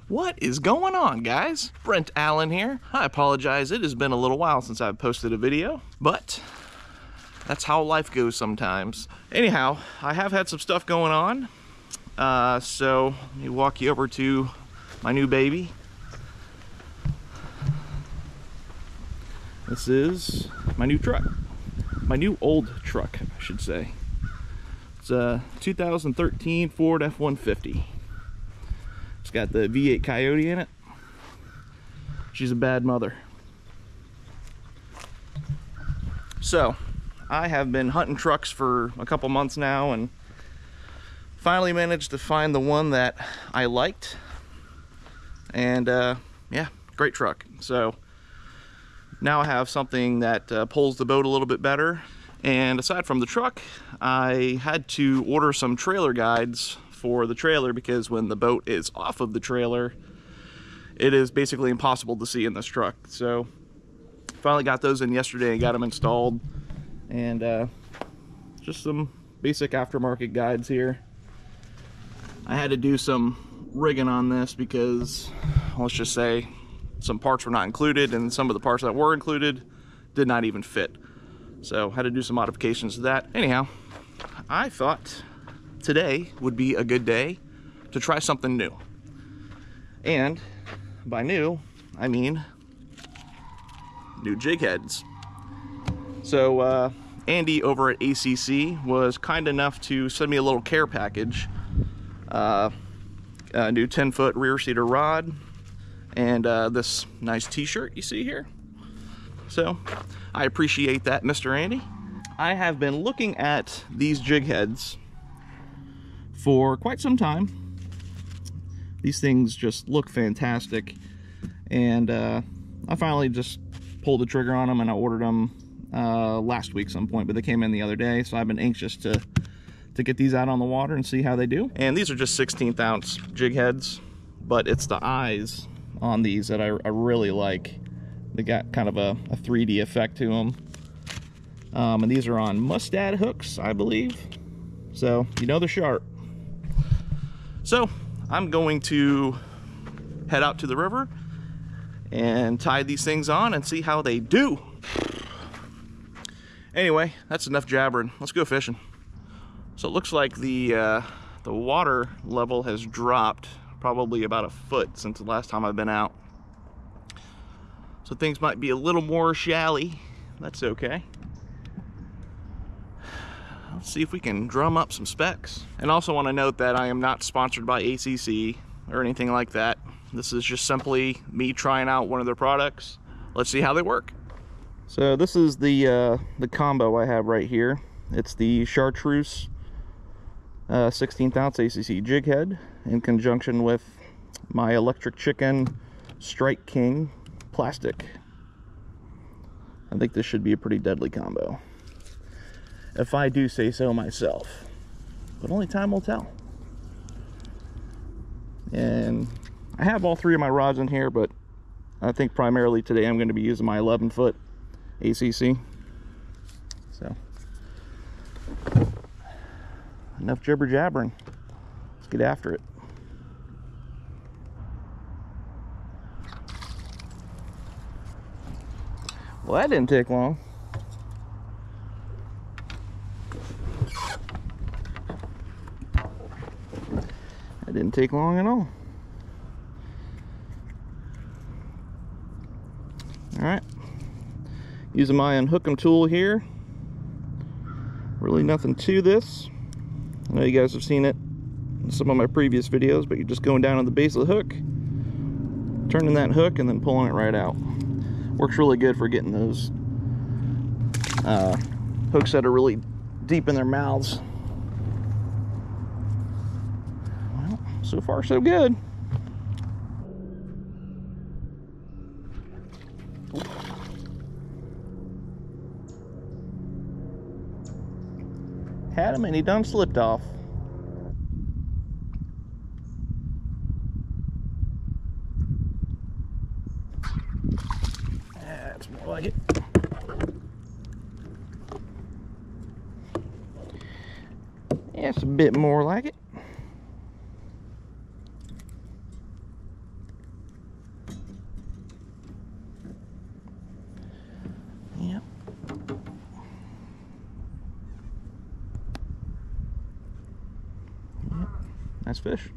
What is going on, guys? Brent Allen here. I apologize, it has been a little while since I've posted a video, but that's how life goes sometimes. Anyhow, I have had some stuff going on, so let me walk you over to my new baby. This is my new truck. My new old truck, I should say. It's a 2013 Ford F-150. It's got the V8 Coyote in it. She's a bad mother. So, I have been hunting trucks for a couple months now and finally managed to find the one that I liked. And yeah, great truck. So, now I have something that pulls the boat a little bit better. And aside from the truck, I had to order some trailer guides for the trailer because when the boat is off of the trailer, it is basically impossible to see in this truck. So finally got those in yesterday and got them installed. And just some basic aftermarket guides here. I had to do some rigging on this because, let's just say, some parts were not included and some of the parts that were included did not even fit. So had to do some modifications to that. Anyhow, I thought today would be a good day to try something new. And by new, I mean new jig heads. So Andy over at ACC was kind enough to send me a little care package. A new 10-foot rear cedar rod and this nice t-shirt you see here. So I appreciate that, Mr. Andy. I have been looking at these jig heads for quite some time. These things just look fantastic, and I finally just pulled the trigger on them and I ordered them last week some point, but they came in the other day, so I've been anxious to get these out on the water and see how they do. And these are just 16th ounce jig heads, but it's the eyes on these that I really like. They got kind of a 3D effect to them. And these are on Mustad hooks, I believe. So, you know they're sharp. So, I'm going to head out to the river and tie these things on and see how they do. Anyway, that's enough jabbering. Let's go fishing. So it looks like the water level has dropped probably about a foot since the last time I've been out. So things might be a little more shally. That's okay. Let's see if we can drum up some specks. And also want to note that I am not sponsored by ACC or anything like that. This is just simply me trying out one of their products. Let's see how they work. So this is the combo I have right here. It's the Chartreuse 16th ounce ACC jig head in conjunction with my Electric Chicken Strike King plastic. I think this should be a pretty deadly combo, if I do say so myself, but only time will tell. And I have all three of my rods in here, but I think primarily today I'm going to be using my 11-foot ACC. So enough jibber jabbering, let's get after it. Well, that didn't take long. That didn't take long at all. Alright, using my unHOOKum tool here. Really nothing to this. I know you guys have seen it in some of my previous videos, but you're just going down on the base of the hook, turning that hook, and then pulling it right out. Works really good for getting those hooks that are really deep in their mouths. Well, so far so good. Had him and he done slipped off. That's more like it. Yeah, it's a bit more like it. Nice fish.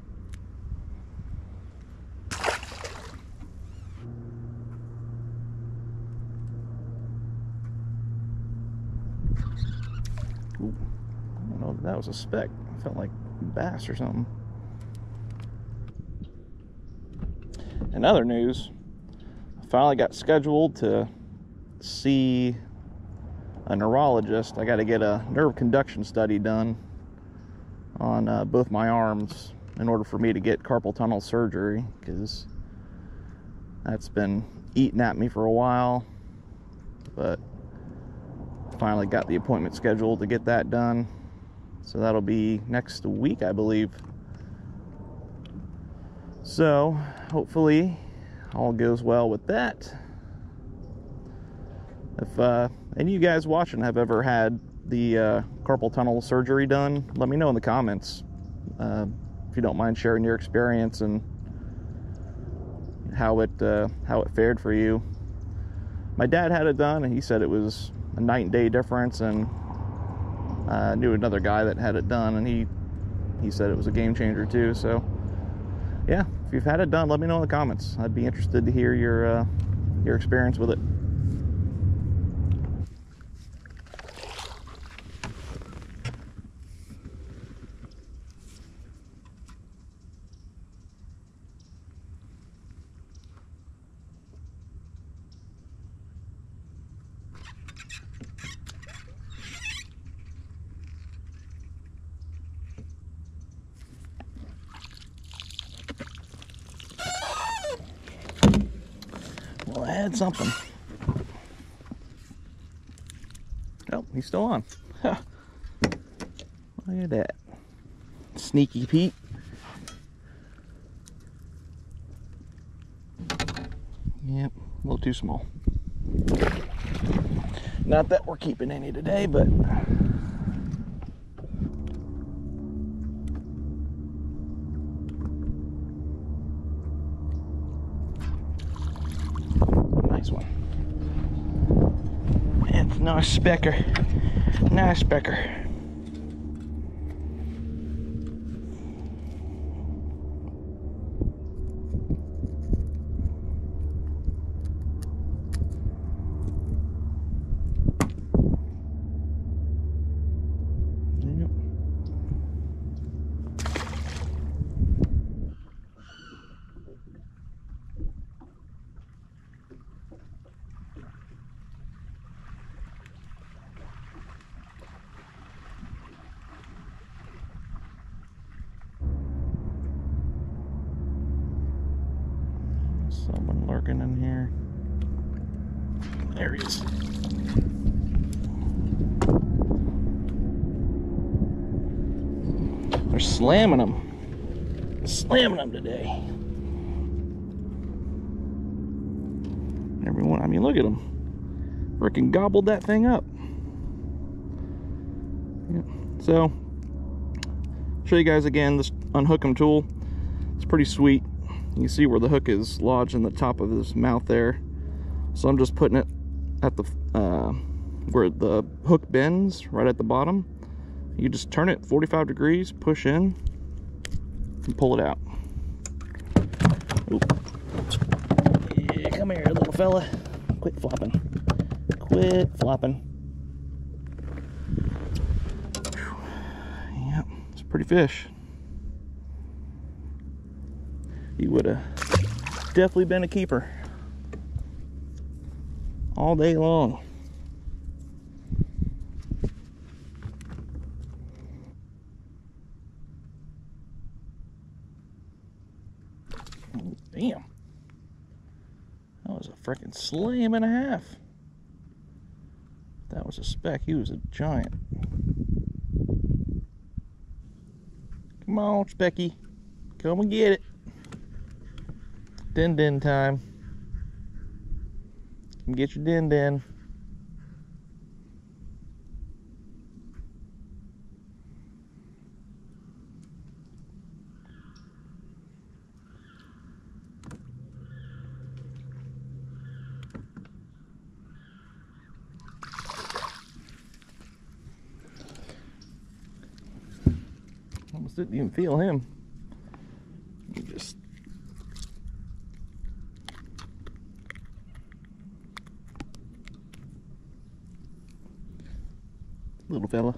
Ooh, I don't know if that was a speck. It felt like bass or something. In other news, I finally got scheduled to see a neurologist. I got to get a nerve conduction study done on both my arms in order for me to get carpal tunnel surgery, because that's been eating at me for a while. But finally got the appointment scheduled to get that done, so that'll be next week, I believe. So hopefully all goes well with that. If any of you guys watching have ever had the carpal tunnel surgery done, let me know in the comments, if you don't mind sharing your experience and how it fared for you. My dad had it done, and he said it was a night and day difference, and I knew another guy that had it done, and he said it was a game changer too. So yeah, if you've had it done, let me know in the comments. I'd be interested to hear your experience with it. Well, I had something. Oh, he's still on. Huh. Look at that. Sneaky Pete. Yep, a little too small. Not that we're keeping any today, but nice one. It's a nice specker. Nice specker. Someone lurking in here. There he is. They're slamming them. Slamming them today. Everyone, I mean, look at them. Freaking gobbled that thing up. Yeah. So, show you guys again this unHOOKum tool. It's pretty sweet. You can see where the hook is lodged in the top of his mouth there. So I'm just putting it at the where the hook bends, right at the bottom. You just turn it 45 degrees, push in, and pull it out. Ooh. Yeah, come here, little fella. Quit flopping. Quit flopping. Yep, it's a pretty fish. He would have definitely been a keeper all day long. Oh, damn. That was a freaking slam and a half. That was a speck. He was a giant. Come on, Specky. Come and get it. Din time. Come get your din. Almost didn't even feel him. little fella.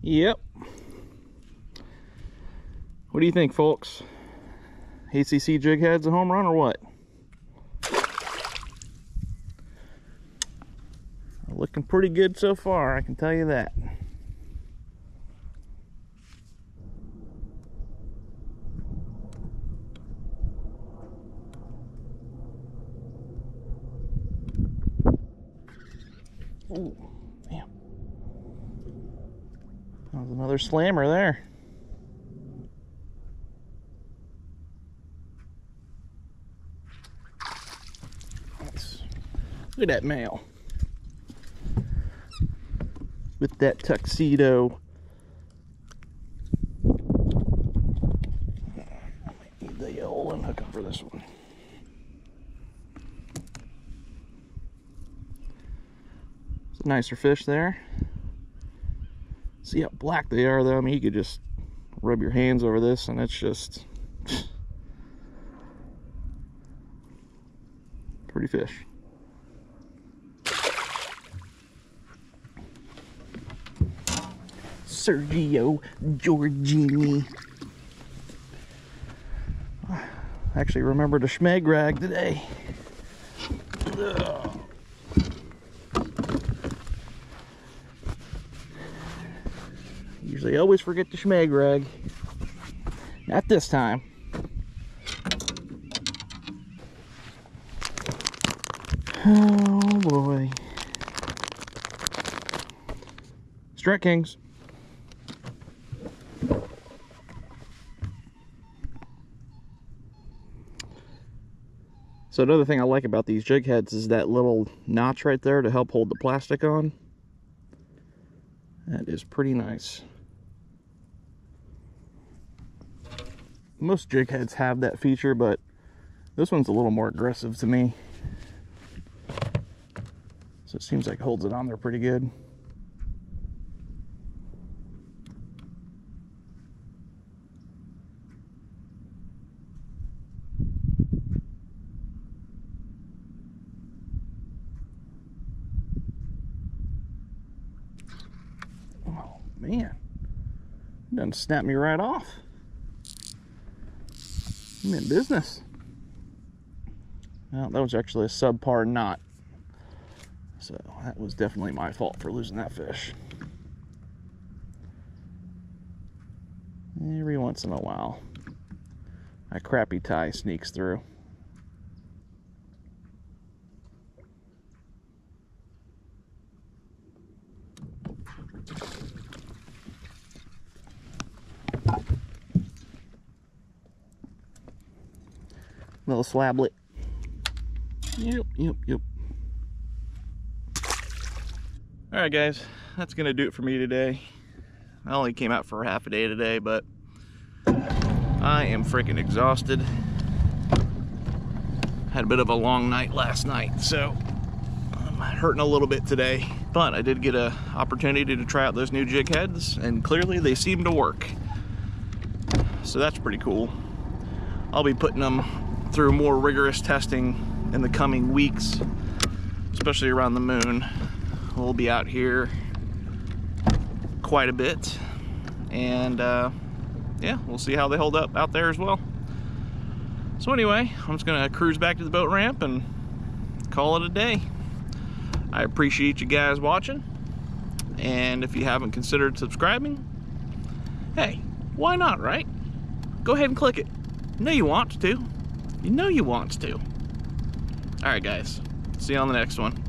Yep. What do you think, folks? ACC jig head's a home run or what? Looking pretty good so far, I can tell you that. Oh, damn. That was another slammer there. Look at that male. With that tuxedo. I need the old unHOOKum for this one. It's a nicer fish there. See how black they are though? I mean, you could just rub your hands over this and it's just pretty fish. Sergio Giorgini. Actually remembered a schmeg rag today. Ugh. Usually always forget the schmeg rag. Not this time. Oh boy. Strike Kings. So another thing I like about these jig heads is that little notch right there to help hold the plastic on. That is pretty nice. Most jig heads have that feature, but this one's a little more aggressive to me. So it seems like it holds it on there pretty good. Oh man, it done snapped me right off. I'm in business. Well, that was actually a subpar knot. So that was definitely my fault for losing that fish. Every once in a while, a crappie tie sneaks through. Little slablet. Yep. Alright guys, that's gonna do it for me today. I only came out for half a day today, but I am freaking exhausted. Had a bit of a long night last night, so I'm hurting a little bit today. But I did get an opportunity to try out those new jig heads, and clearly they seem to work. So that's pretty cool. I'll be putting them through more rigorous testing in the coming weeks, especially around the moon. We'll be out here quite a bit, and yeah, we'll see how they hold up out there as well. So anyway, I'm just gonna cruise back to the boat ramp and call it a day. I appreciate you guys watching, and if you haven't considered subscribing, hey, why not, right? Go ahead and click it. You know you want to. You know you want to. Alright guys, see you on the next one.